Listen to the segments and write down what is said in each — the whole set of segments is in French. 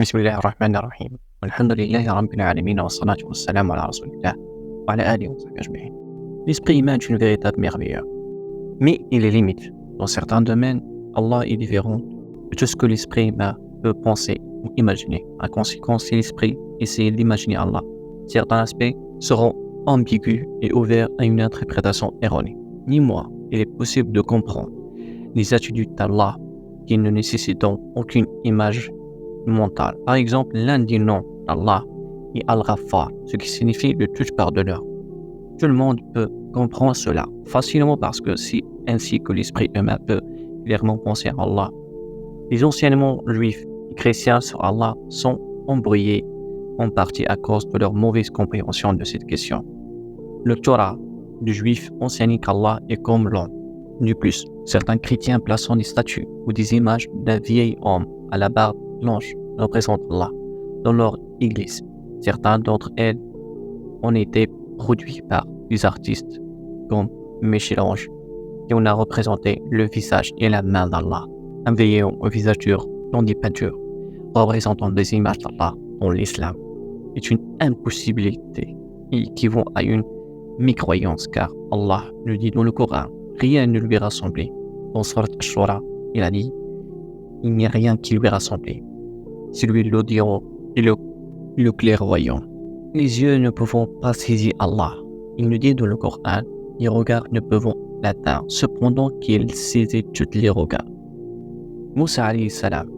بسم الله الرحمن الرحيم والحمد لله رب العالمين والصلاة والسلام على رسول الله وعلى آله وصحبه أجمعين. L'esprit humain est une véritable merveille, mais il est limite. Dans certains domaines, Allah est différent de tout ce que l'esprit humain peut penser ou imaginer. En conséquence, si l'esprit essaie d'imaginer Allah, certains aspects seront ambigus et ouverts à une interprétation erronée. Ni moi, il est possible de comprendre les attributs d'Allah qui ne nécessitent aucune image mentale. Par exemple, l'un des noms d'Allah est Al-Ghaffar, ce qui signifie le touche pardonneur. Tout le monde peut comprendre cela facilement parce que c'est ainsi que l'esprit humain peut clairement penser à Allah. Les enseignements juifs et chrétiens sur Allah sont embrouillés en partie à cause de leur mauvaise compréhension de cette question. Le Torah du juif enseigne qu'Allah est comme l'homme. De plus, certains chrétiens plaçant des statues ou des images d'un vieil homme à la barbe blanche représentent Allah dans leur église. Certains d'entre elles ont été produits par des artistes comme Michel-Ange qui en a représenté le visage et la main d'Allah. Un vieil homme au visage dur dans des peintures représentant des images d'Allah dans l'islam est une impossibilité et équivaut à une mécroyance car Allah le dit dans le Coran, rien ne lui est rassemblé. Dans Surat Ash-Shura, il a dit, il n'y a rien qui lui est rassemblé. C'est lui l'audient et le clairvoyant. Les yeux ne pouvant pas saisir Allah. Il nous dit dans le Coran, les regards ne peuvent l'atteindre, cependant qu'il saisit tous les regards. Moussa alayhi salam,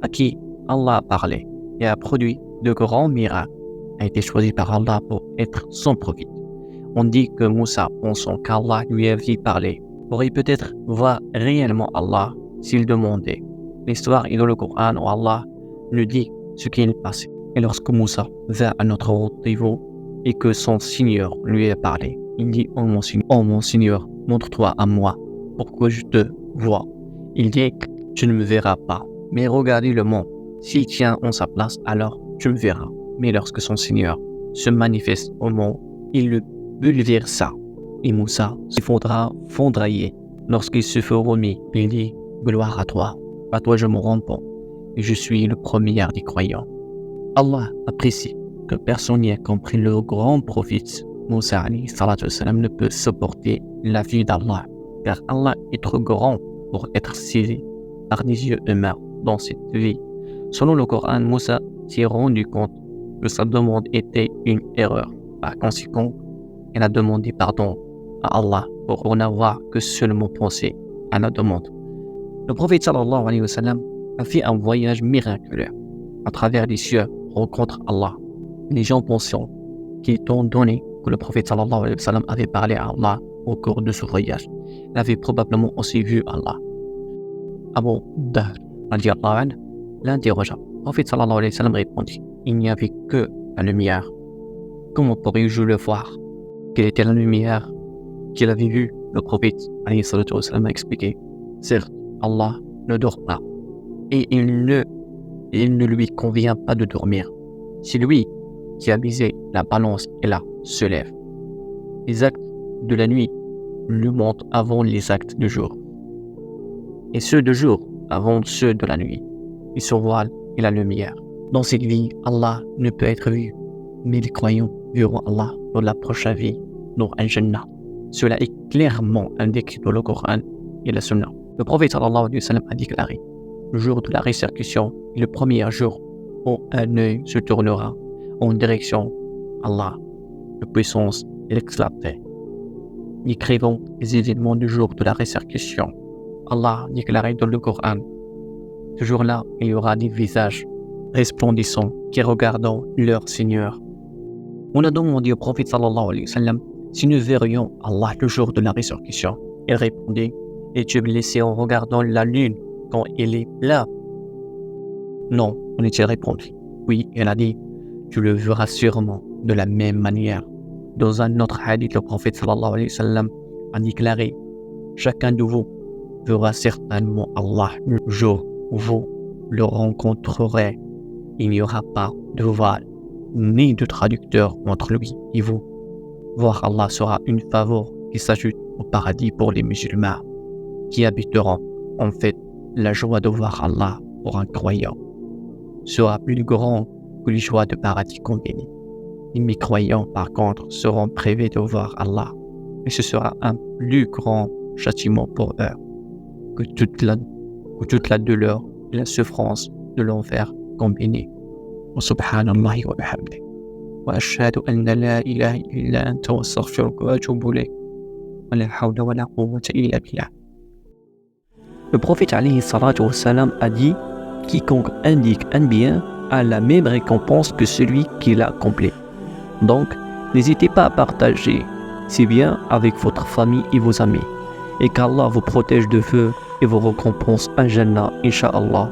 à qui Allah a parlé et a produit de grands miracles, a été choisi par Allah pour être son prophète. On dit que Moussa, pensant qu'Allah lui avait parlé, pourrait peut-être voir réellement Allah s'il demandait. L'histoire est dans le Coran où Allah nous dit ce qu'il passait. Et lorsque Moussa vint à notre rendez-vous et que son Seigneur lui a parlé, il dit « Oh mon Seigneur, montre-toi à moi, pour que je te voie. » Il dit « Tu ne me verras pas, mais regardez le monde. S'il tient en sa place, alors tu me verras. » Mais lorsque son Seigneur se manifeste au monde, il le bouleversa. Et Moussa se fondraillé. Lorsqu'il se fut remis, il dit « Gloire à toi je me réponds, et je suis le premier des croyants. » Allah apprécie que personne n'y ait compris le grand prophète Moussa alayhi salatu wassalam ne peut supporter la vue d'Allah, car Allah est trop grand pour être saisi par des yeux humains dans cette vie. Selon le Coran, Moussa s'est rendu compte que sa demande était une erreur. Par conséquent, il a demandé pardon à Allah pour n'avoir que seulement pensé à la demande. Le prophète sallallahu alayhi wa sallam a fait un voyage miraculeux. À travers les cieux, rencontre Allah. Les gens pensant qu'il étant donné que le prophète sallallahu alayhi wa sallam avait parlé à Allah au cours de ce voyage, il avait probablement aussi vu Allah. Abu Dahr l'interrogea. Le prophète sallallahu alayhi wa sallam répondit, il n'y avait que la lumière. Comment pourrais-je le voir? Quelle était la lumière qu'il avait vue? Le prophète alayhi salatu wa sallam a expliqué, certes, Allah ne dort pas et il ne lui convient pas de dormir. C'est lui qui a misé la balance et là se lève. Les actes de la nuit lui montent avant les actes du jour et ceux de jour avant ceux de la nuit. Il se voile et la lumière. Dans cette vie, Allah ne peut être vu, mais les croyants verront Allah dans la prochaine vie, dans Al-Jannah. Cela est clairement indiqué dans le Coran et la Sunna. Le prophète sallallahu alayhi wa sallam a déclaré, le jour de la résurrection est le premier jour où un œil se tournera en direction Allah, la puissance et l'exclamé. Écrivons les événements du jour de la résurrection. Allah déclaré dans le Coran, ce jour-là, il y aura des visages resplendissants qui regardent leur Seigneur. On a demandé au prophète sallallahu alayhi wa sallam si nous verrions Allah le jour de la résurrection. Il répondait, es-tu blessé en regardant la lune quand il est là? Non, on a-t-il répondu. Oui, elle a dit, tu le verras sûrement de la même manière. Dans un autre hadith, le prophète sallallahu alayhi wa sallam a déclaré, chacun de vous verra certainement Allah le jour où vous le rencontrerez. Il n'y aura pas de voile ni de traducteur entre lui et vous. Voir Allah sera une faveur qui s'ajoute au paradis pour les musulmans qui habiteront en fait la joie de voir Allah pour un croyant. sera plus grand que les joies de paradis combinés. Les mécroyants, par contre, seront privés de voir Allah, et ce sera un plus grand châtiment pour eux que toute la douleur et la souffrance de l'enfer combinés. Subhanallah wa bihamdih. Wa ashhadu an la ilaha illa anta wa astaghfiruka wa atubu ilayk. Wa la hawla wa la quwwata illa billah. Le prophète alayhi salatu wa salam a dit: quiconque indique un bien a la même récompense que celui qui l'a accompli. Donc, n'hésitez pas à partager ces biens avec votre famille et vos amis, et qu'Allah vous protège de feu et vous récompense en Jannah, Inch'Allah.